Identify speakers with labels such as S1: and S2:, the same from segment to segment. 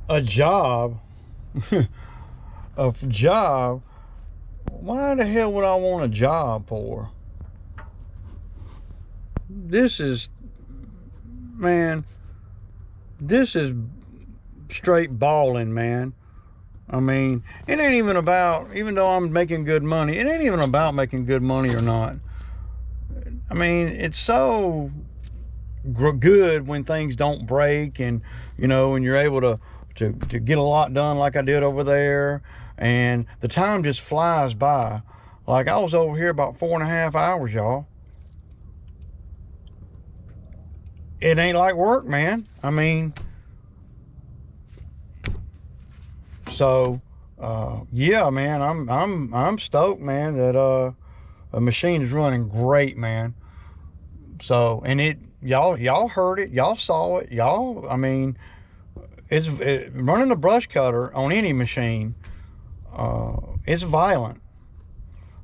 S1: a job, a job. Why the hell would I want a job for? This is, man, this is straight balling, man. I mean, it ain't even about, even though I'm making good money, it ain't even about making good money or not. I mean, it's so good when things don't break, and you know, and you're able to get a lot done like I did over there, and the time just flies by. Like, I was over here about 4.5 hours, y'all. It ain't like work, man. I mean, so yeah, man, I'm stoked, man, that a machine is running great, man. So, and it, y'all heard it, y'all saw it, y'all. I mean, running a brush cutter on any machine. It's violent,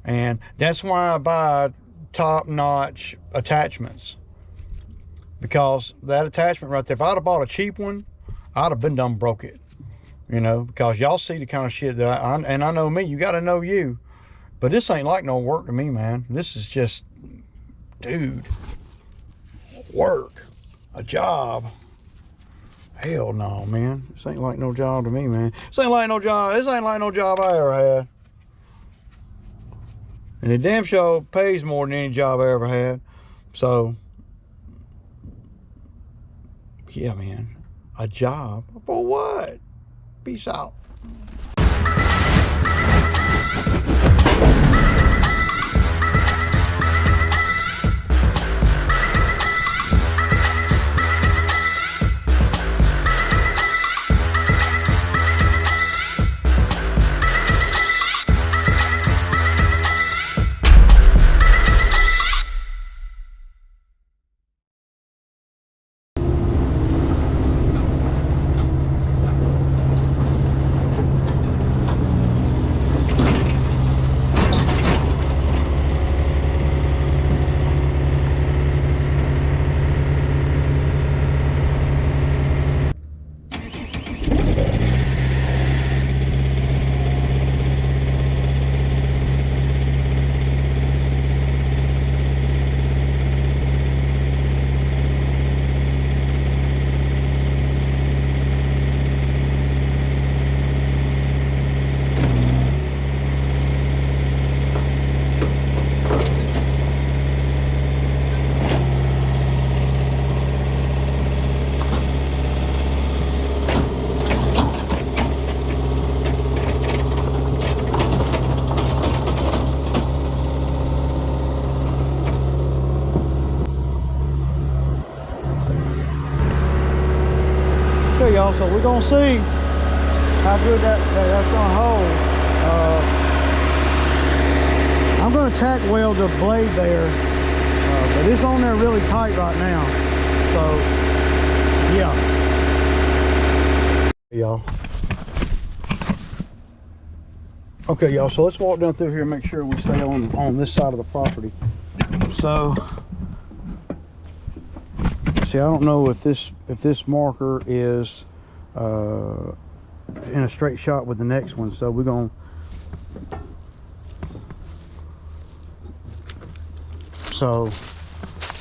S1: and that's why I buy top-notch attachments, because that attachment right there, if I'd have bought a cheap one, I'd have been done broke it, you know, because y'all see the kind of shit that and I know me, you got to know you, but this ain't like no work to me, man. This is just, dude, work, a job. Hell no, man. This ain't like no job to me, man. This ain't like no job I ever had. And it damn sure pays more than any job I ever had. So, yeah, man. A job? For what? Peace out. Okay, y'all, so we're gonna see how good that's gonna hold. I'm gonna tack weld the blade there, but it's on there really tight right now. So yeah, y'all. Okay, y'all, so let's walk down through here and make sure we stay on this side of the property. So see, I don't know if this marker is in a straight shot with the next one, so we're gonna, so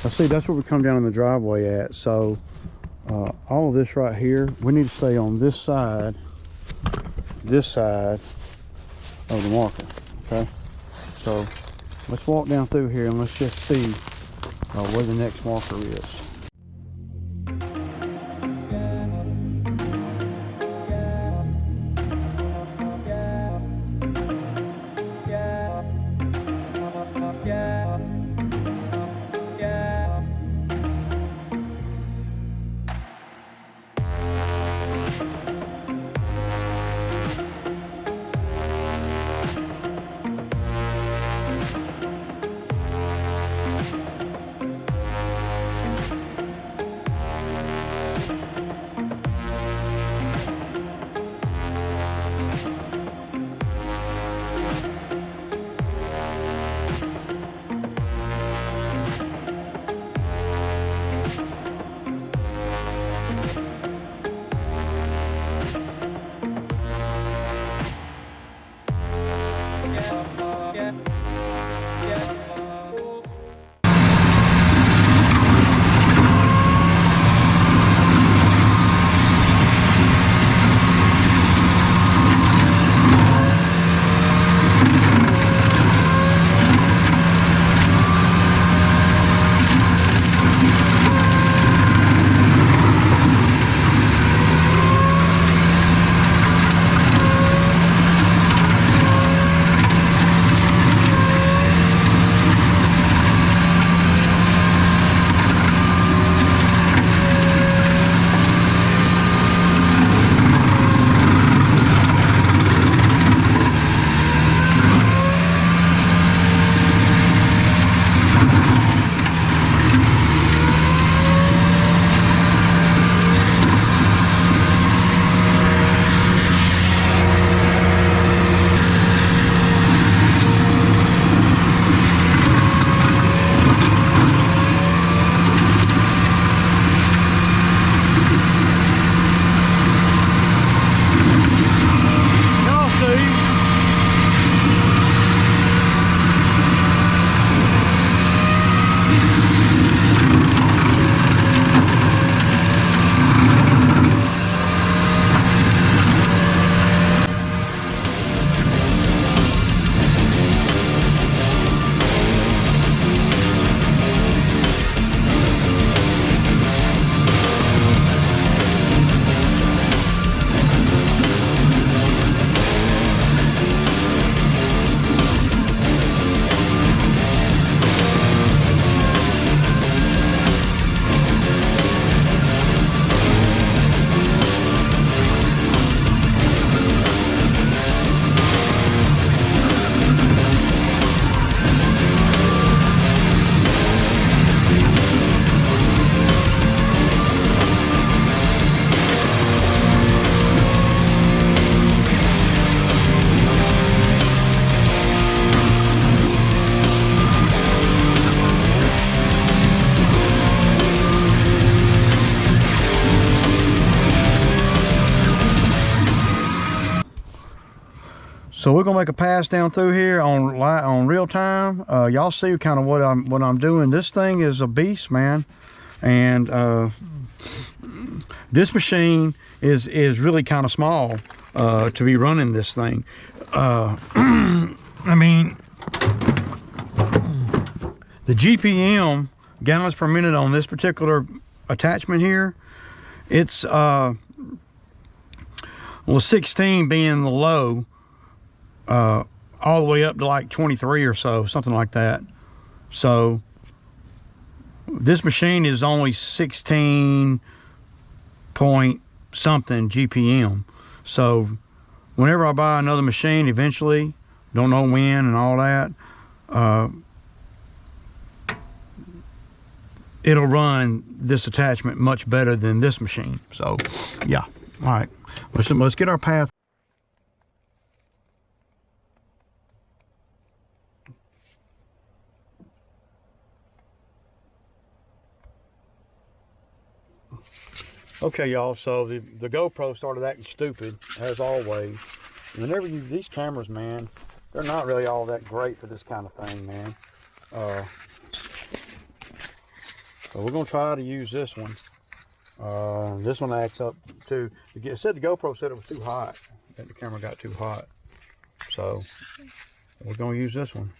S1: let's see, that's where we come down in the driveway at. So all of this right here, we need to stay on this side of the marker. Okay, so let's walk down through here and let's just see where the next marker is. So we're gonna make a pass down through here on real time. Y'all see kind of what I'm doing. This thing is a beast, man, and this machine is really kind of small to be running this thing. I mean, the GPM, gallons per minute, on this particular attachment here, it's well, 16 being the low, all the way up to like 23 or so, something like that. So this machine is only 16 point something GPM. So whenever I buy another machine, eventually, don't know when and all that, it'll run this attachment much better than this machine. So yeah, all right, let's get our path. Okay, y'all, so the GoPro started acting stupid, as always. Whenever you, these cameras, man, they're not really all that great for this kind of thing, man. So we're gonna try to use this one. This one acts up too. It said, the GoPro said it was too hot, that the camera got too hot. So we're gonna use this one.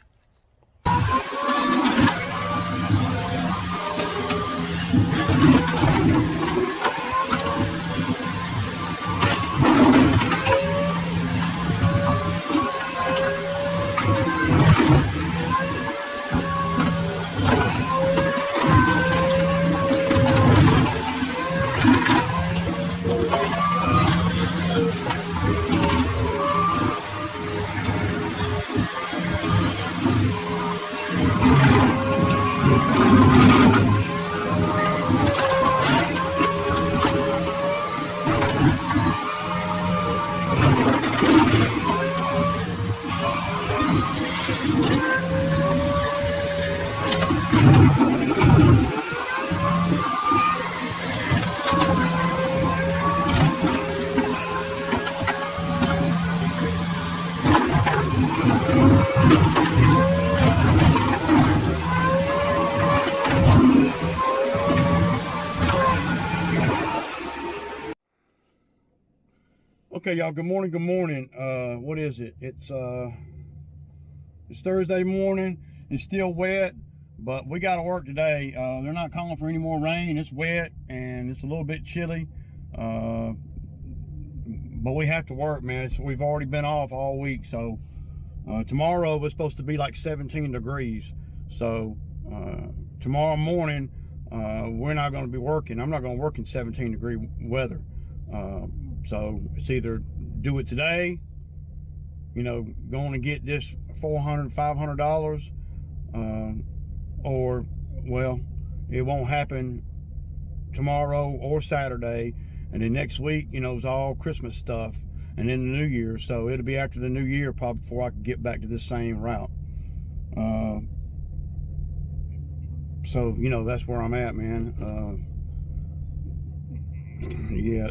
S1: Okay, y'all, good morning, good morning. What is it? It's Thursday morning. It's still wet, but we got to work today. They're not calling for any more rain. It's wet and it's a little bit chilly, but we have to work, man. We've already been off all week, so tomorrow was supposed to be like 17 degrees. So tomorrow morning, we're not going to be working. I'm not going to work in 17-degree weather. So it's either do it today, you know, going to get this $400, $500, or, well, it won't happen tomorrow or Saturday, and then next week, you know, it's all Christmas stuff, and then the New Year. So it'll be after the New Year probably before I can get back to this same route. So, you know, that's where I'm at, man. Yeah,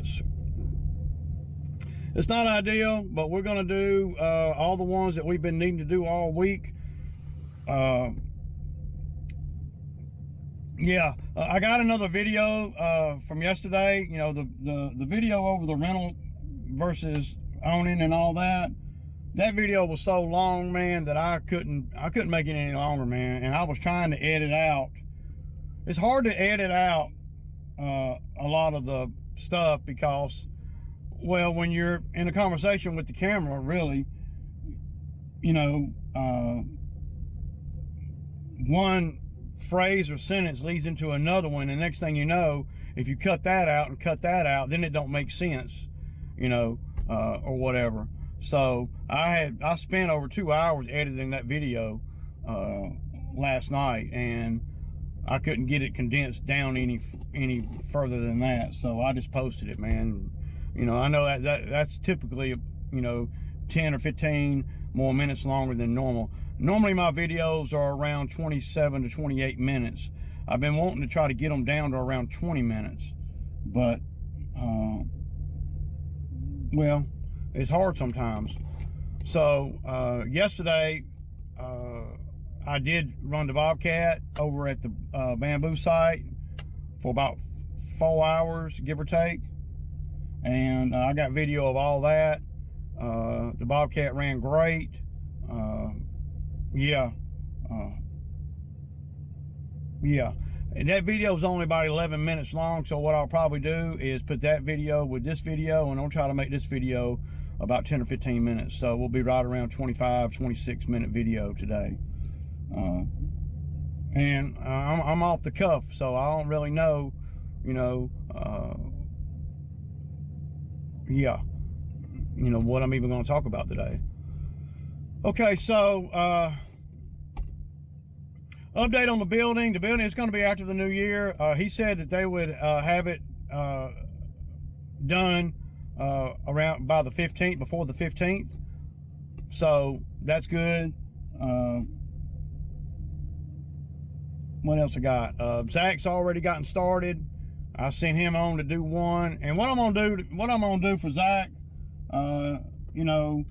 S1: it's not ideal, but we're gonna do all the ones that we've been needing to do all week. Yeah, I got another video from yesterday. You know, the video over the rental versus owning and all that. That video was so long, man, that I couldn't make it any longer, man. And I was trying to edit out. It's hard to edit out a lot of the stuff because, well, when you're in a conversation with the camera, really, you know, one phrase or sentence leads into another one, and the next thing you know, if you cut that out and cut that out, then it don't make sense, you know, or whatever. So I spent over 2 hours editing that video last night, and I couldn't get it condensed down any further than that. So I just posted it, man. You know, I know that's typically, you know, 10 or 15 more minutes longer than normal. Normally my videos are around 27 to 28 minutes. I've been wanting to try to get them down to around 20 minutes. But, well, it's hard sometimes. So yesterday, I did run the Bobcat over at the bamboo site for about 4 hours, give or take. And I got video of all that. The Bobcat ran great. Yeah. Yeah. And that video is only about 11 minutes long. So what I'll probably do is put that video with this video, and I'll try to make this video about 10 or 15 minutes. So we'll be right around 25, 26 minute video today. And I'm off the cuff, so I don't really know, you know, yeah, you know, what I'm even going to talk about today. Okay, so update on the building. The building is going to be after the new year. He said that they would have it done around by the 15th, before the 15th. So that's good. What else I got? Zach's already gotten started. I sent him on to do one. And what I'm gonna do for Zach, you know,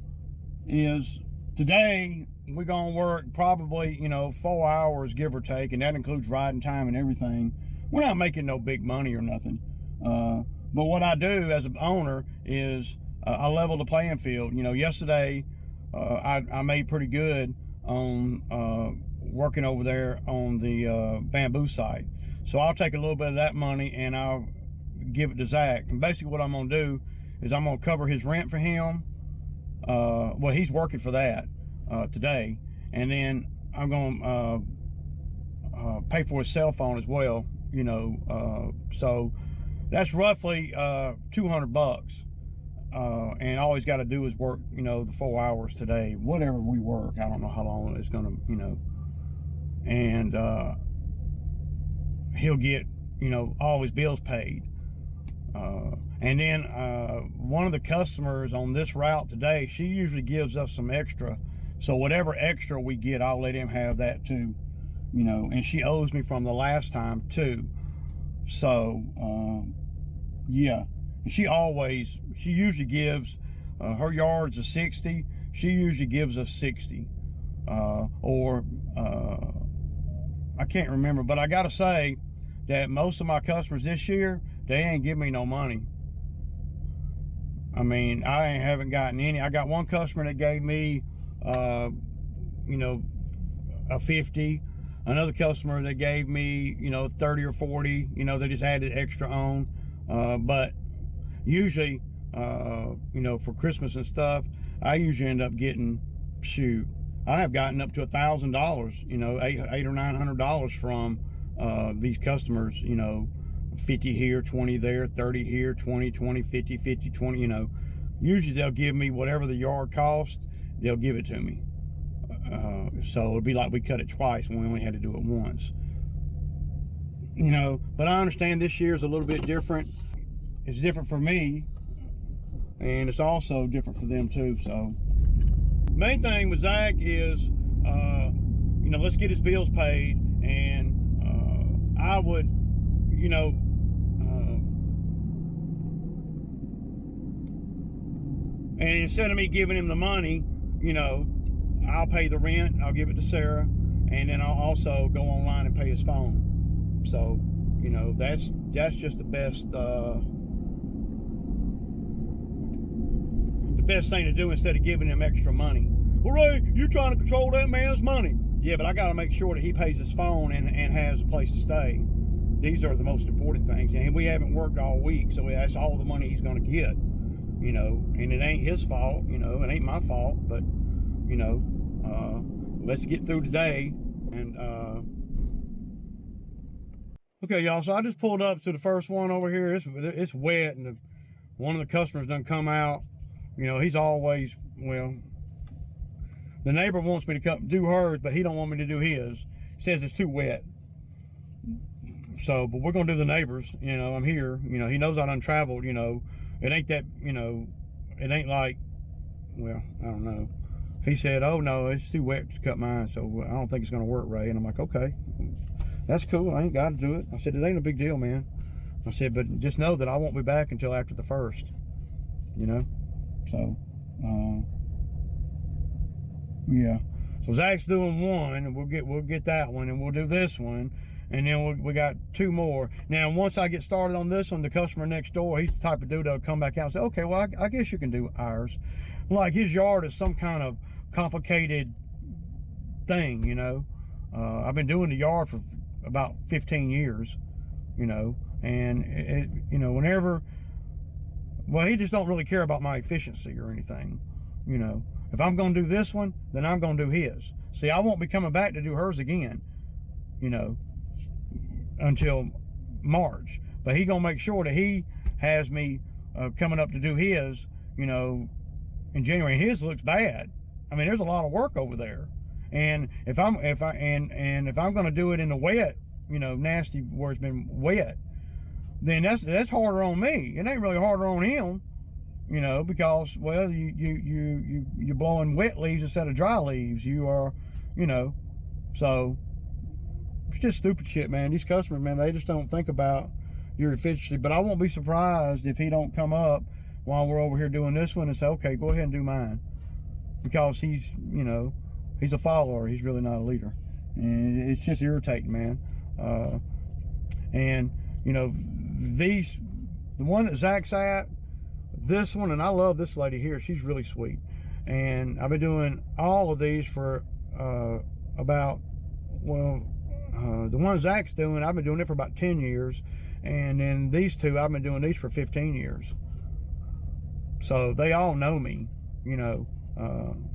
S1: is today we're gonna work probably, you know, 4 hours, give or take, and that includes riding time and everything. We're not making no big money or nothing. But what I do as an owner is I level the playing field. You know, yesterday I made pretty good on working over there on the bamboo site. So I'll take a little bit of that money and I'll give it to Zach. And basically what I'm gonna do is I'm gonna cover his rent for him. Well, he's working for that today. And then I'm gonna pay for his cell phone as well, you know. So that's roughly $200. And all he's got to do is work, you know, the 4 hours today, whatever we work. I don't know how long it's gonna, you know. And he'll get, you know, all his bills paid. And then one of the customers on this route today, she usually gives us some extra. So whatever extra we get, I'll let him have that too, you know. And she owes me from the last time too. So yeah, she usually gives her yard's a 60. She usually gives us 60, or I can't remember. But I gotta say that most of my customers this year, they ain't give me no money. I mean, I haven't gotten any. I got one customer that gave me, you know, a 50. Another customer that gave me, you know, 30 or 40. You know, they just added extra on. But usually, you know, for Christmas and stuff, I usually end up getting, shoot, I have gotten up to $1,000. You know, $800 or $900 from these customers. You know, 50 here, 20 there, 30 here, 20, 20, 50, 50, 20, you know. Usually they'll give me whatever the yard cost, they'll give it to me. So it'll be like we cut it twice when we only had to do it once. You know, but I understand this year is a little bit different. It's different for me, and it's also different for them too. So main thing with Zach is, you know, let's get his bills paid. And I would, you know, and instead of me giving him the money, you know, I'll pay the rent, I'll give it to Sarah, and then I'll also go online and pay his phone. So, you know, that's just the best thing to do instead of giving him extra money. Well, Ray, you're trying to control that man's money. Yeah, but I got to make sure that he pays his phone and has a place to stay. These are the most important things. And we haven't worked all week, so that's all the money he's going to get. You know, and it ain't his fault, you know, it ain't my fault, but, you know, let's get through today. And, okay, y'all, so I just pulled up to the first one over here. It's wet, and one of the customers done come out. You know, he's always, well, the neighbor wants me to come do hers, but he don't want me to do his. He says it's too wet. So, but we're going to do the neighbors. You know, I'm here. You know, he knows I done traveled, you know. It ain't that, you know, it ain't like, well, I don't know. He said, oh, no, it's too wet to cut mine, so I don't think it's going to work, Ray. And I'm like, okay, that's cool. I ain't got to do it. I said, it ain't a big deal, man. I said, but just know that I won't be back until after the 1st, you know? So, Yeah. So Zach's doing one, and we'll get that one, and we'll do this one, and then we got 2 more. Now, once I get started on this one, the customer next door, he's the type of dude that'll come back out and say, okay, well, I guess you can do ours. Like, his yard is some kind of complicated thing, you know. I've been doing the yard for about 15 years, you know, and you know, whenever, well, he just don't really care about my efficiency or anything, you know. If I'm going to do this one, then I'm going to do his. See, I won't be coming back to do hers again, you know, until March. But he going to make sure that he has me coming up to do his, you know, in January. And his looks bad. I mean, there's a lot of work over there. And if I'm going to do it in the wet, you know, nasty where it's been wet, then that's harder on me. It ain't really harder on him. You know, because, well, you're blowing wet leaves instead of dry leaves. You are, you know, so it's just stupid shit, man. These customers, man, they just don't think about your efficiency. But I won't be surprised if he don't come up while we're over here doing this one and say, okay, go ahead and do mine. Because he's, you know, he's a follower. He's really not a leader. And it's just irritating, man. And, you know, the one that Zach's at, this one, and I love this lady here. She's really sweet. And I've been doing all of these for about, well, the one Zach's doing, I've been doing it for about 10 years. And then these two, I've been doing these for 15 years. So they all know me, you know,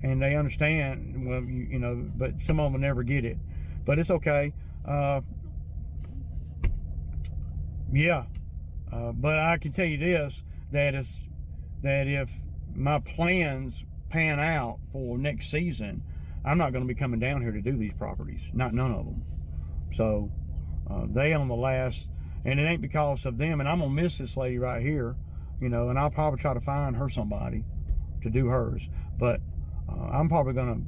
S1: and they understand, well, you know, but some of them will never get it. But it's okay. Yeah. But I can tell you this, that if my plans pan out for next season, I'm not going to be coming down here to do these properties. None of them. So they on the last, and it ain't because of them. And I'm going to miss this lady right here, you know, and I'll probably try to find her somebody to do hers. But I'm probably gonna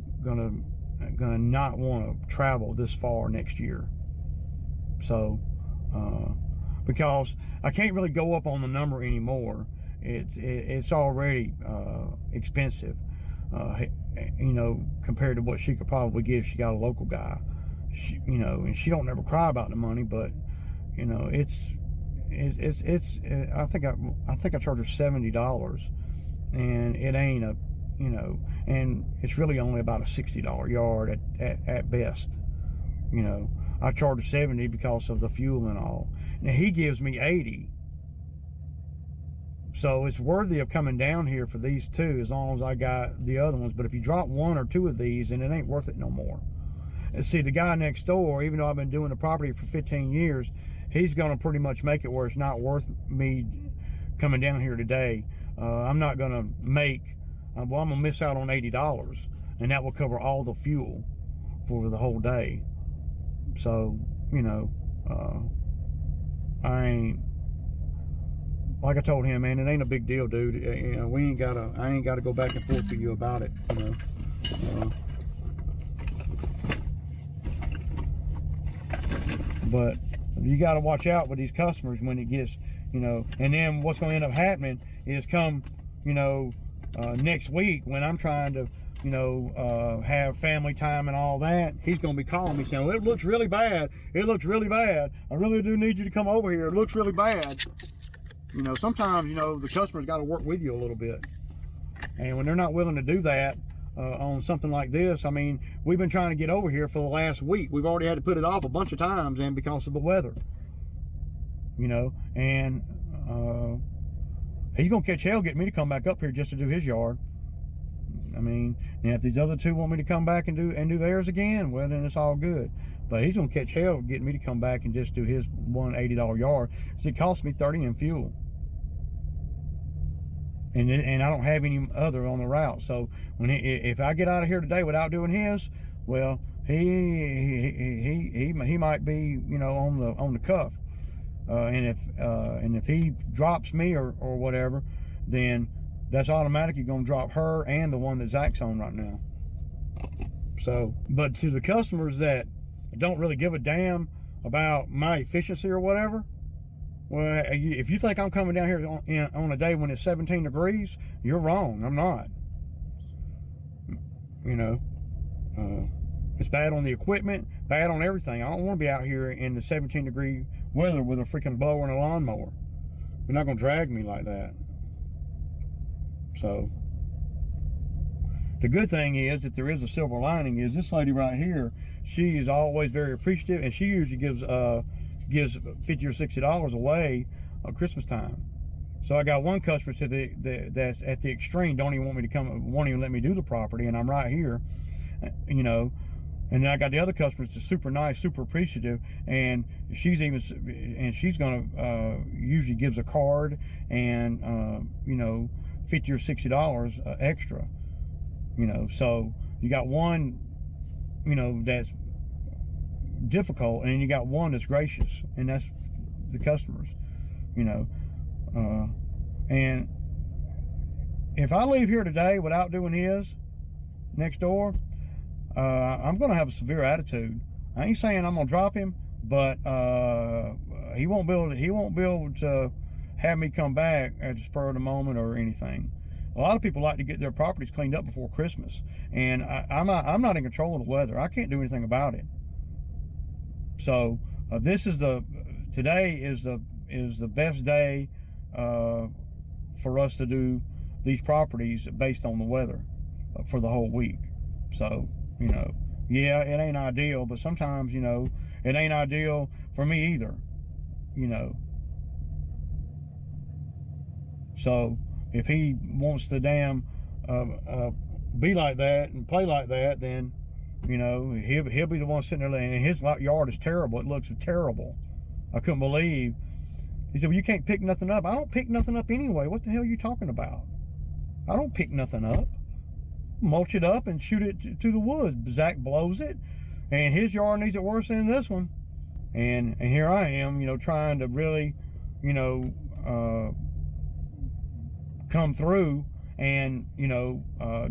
S1: not want to travel this far next year. So because I can't really go up on the number anymore. It's already expensive, you know, compared to what she could probably get if she got a local guy. You know, and she don't ever cry about the money, but you know, it's I think I charge her $70, and it ain't a, you know, and it's really only about a $60 yard at best. You know, I charge her $70 because of the fuel and all. Now he gives me $80. So it's worthy of coming down here for these two as long as I got the other ones. But if you drop 1 or 2 of these, then it ain't worth it no more. And see, the guy next door, even though I've been doing the property for 15 years, he's going to pretty much make it where it's not worth me coming down here today. I'm not going to make, well, I'm going to miss out on $80. And that will cover all the fuel for the whole day. So, you know, I ain't, like I told him, man, it ain't a big deal, dude. You know, I ain't gotta go back and forth with you about it, you know. But you got to watch out with these customers when it gets, you know, and then what's going to end up happening is come, you know, next week when I'm trying to, you know, have family time and all that, he's going to be calling me saying, well, it looks really bad. It looks really bad. I really do need you to come over here. It looks really bad. You know, sometimes, you know, the customer's got to work with you a little bit. And when they're not willing to do that on something like this, I mean, we've been trying to get over here for the last week. We've already had to put it off a bunch of times, and because of the weather. You know, and he's going to catch hell getting me to come back up here just to do his yard. I mean, now if these other two want me to come back and do theirs again, well, then it's all good. But he's going to catch hell getting me to come back and just do his $180 yard. So it cost me $30 in fuel. And I don't have any other on the route. So when if I get out of here today without doing his, well, he might be, you know, on the cuff. And if he drops me or whatever, then that's automatically going to drop her and the one that Zach's on right now. So, but to the customers that don't really give a damn about my efficiency or whatever, well, if you think I'm coming down here on a day when it's 17 degrees, you're wrong. I'm not. You know, It's bad on the equipment, bad on everything. I don't want to be out here in the 17-degree weather with a freaking blower and a lawnmower. They're not going to drag me like that. So, the good thing is that there is a silver lining is this lady right here, she is always very appreciative, and she usually gives $50 or $60 away at Christmas time. So I got one customer that's at the extreme, don't even want me to come, won't even let me do the property, and I'm right here, you know. And then I got the other customers that's super nice, super appreciative, and she's gonna usually gives a card and you know, $50 or $60 extra, you know. So you got one, you know, that's difficult, and then you got one that's gracious, and that's the customers, you know. And if I leave here today without doing his next door, I'm gonna have a severe attitude. I ain't saying I'm gonna drop him, but he won't be able to have me come back at the spur of the moment or anything. A lot of people like to get their properties cleaned up before Christmas, and I'm not in control of the weather. I can't do anything about it. So today is the best day for us to do these properties based on the weather for the whole week. So, you know, yeah, it ain't ideal, but sometimes, you know, it ain't ideal for me either, you know. So if he wants to damn be like that and play like that, then, you know, he'll be the one sitting there, and his yard is terrible. It looks terrible. I couldn't believe. He said, well, you can't pick nothing up. I don't pick nothing up anyway. What the hell are you talking about? I don't pick nothing up. Mulch it up and shoot it to the woods. Zach blows it, and his yard needs it worse than this one. And here I am, you know, trying to really, you know, come through and, you know,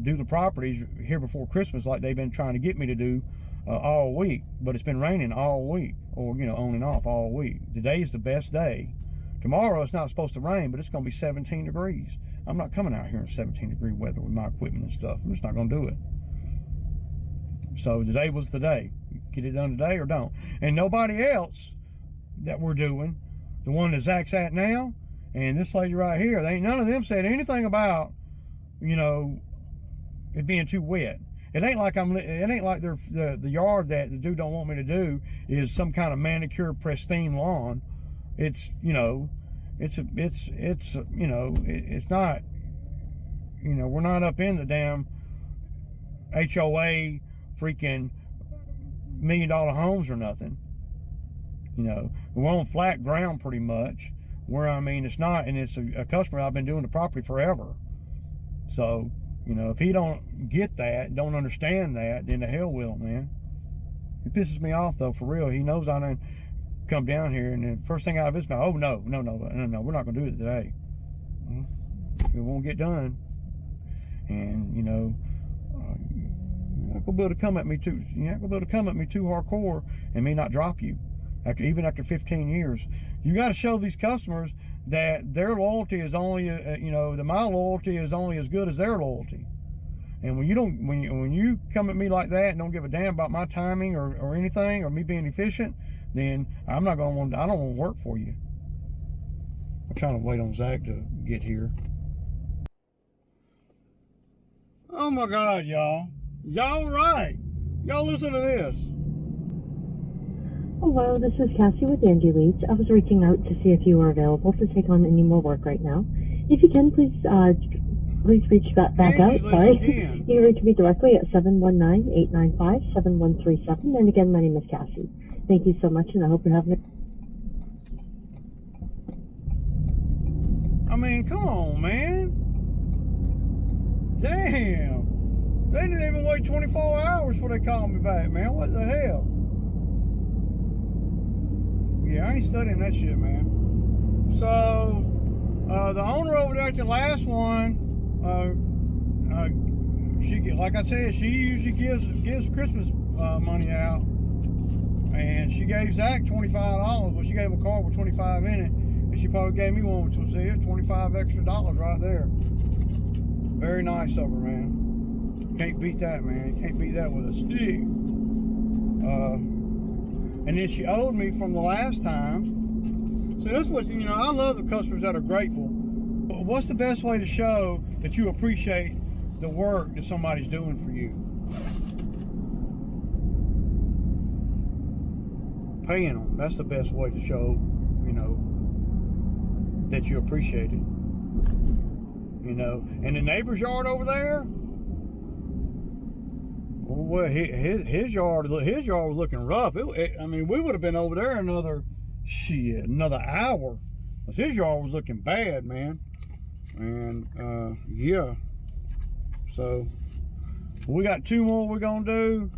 S1: do the properties here before Christmas like they've been trying to get me to do all week. But it's been raining all week, or, you know, on and off all week. Today's the best day. Tomorrow it's not supposed to rain, but it's going to be 17 degrees. I'm not coming out here in 17-degree weather with my equipment and stuff. I'm just not going to do it. So today was the day. Get it done today or don't. And nobody else that we're doing, the one that Zach's at now, and this lady right here, they ain't none of them said anything about, you know, it being too wet. It ain't like the yard that the dude don't want me to do is some kind of manicured, pristine lawn. It's, you know, it's you know, it's not, you know, we're not up in the damn HOA freaking $1 million homes or nothing. You know, we're on flat ground pretty much, where, I mean, it's not, and it's a customer I've been doing the property forever. So, you know, if he don't get that, don't understand that, then the hell with him, man. It pisses me off, though, for real. He knows I done come down here, and the first thing out of his mouth, oh, no, we're not going to do it today. Well, it won't get done. And, you know, you're not going to be able to come at me too, you're not going to be able to come at me too hardcore and me not drop you. Even after 15 years, you got to show these customers that their loyalty is only, you know, that my loyalty is only as good as their loyalty. And when you don't, when you come at me like that and don't give a damn about my timing or anything, or me being efficient, then I'm not gonna want. I don't want to work for you. I'm trying to wait on Zach to get here. Oh my God, y'all! Y'all right? Y'all listen to this.
S2: Hello, this is Cassie with Angie Leach. I was reaching out to see if you were available to take on any more work right now. If you can, please reach back out. Sorry. You can reach me directly at 719-895-7137. And again, my name is Cassie. Thank you so much, and I hope you're having a...
S1: I mean, come on, man. Damn. They didn't even wait 24 hours before they called me back, man. What the hell? Yeah, I ain't studying that shit, man. So, the owner over there at the last one, she, like I said, she usually gives Christmas money out, and she gave Zach $25. Well, she gave him a card with $25 in it, and she probably gave me one, which was here, $25 extra right there. Very nice of her, man. Can't beat that, man. You can't beat that with a stick. And then she owed me from the last time. So that's what, you know, I love the customers that are grateful. But what's the best way to show that you appreciate the work that somebody's doing for you? Paying them. That's the best way to show, you know, that you appreciate it. You know, and the neighbor's yard over there, well, his yard was looking rough. I mean, we would have been over there another hour, because his yard was looking bad, man. And yeah, so we got 2 more we're gonna do.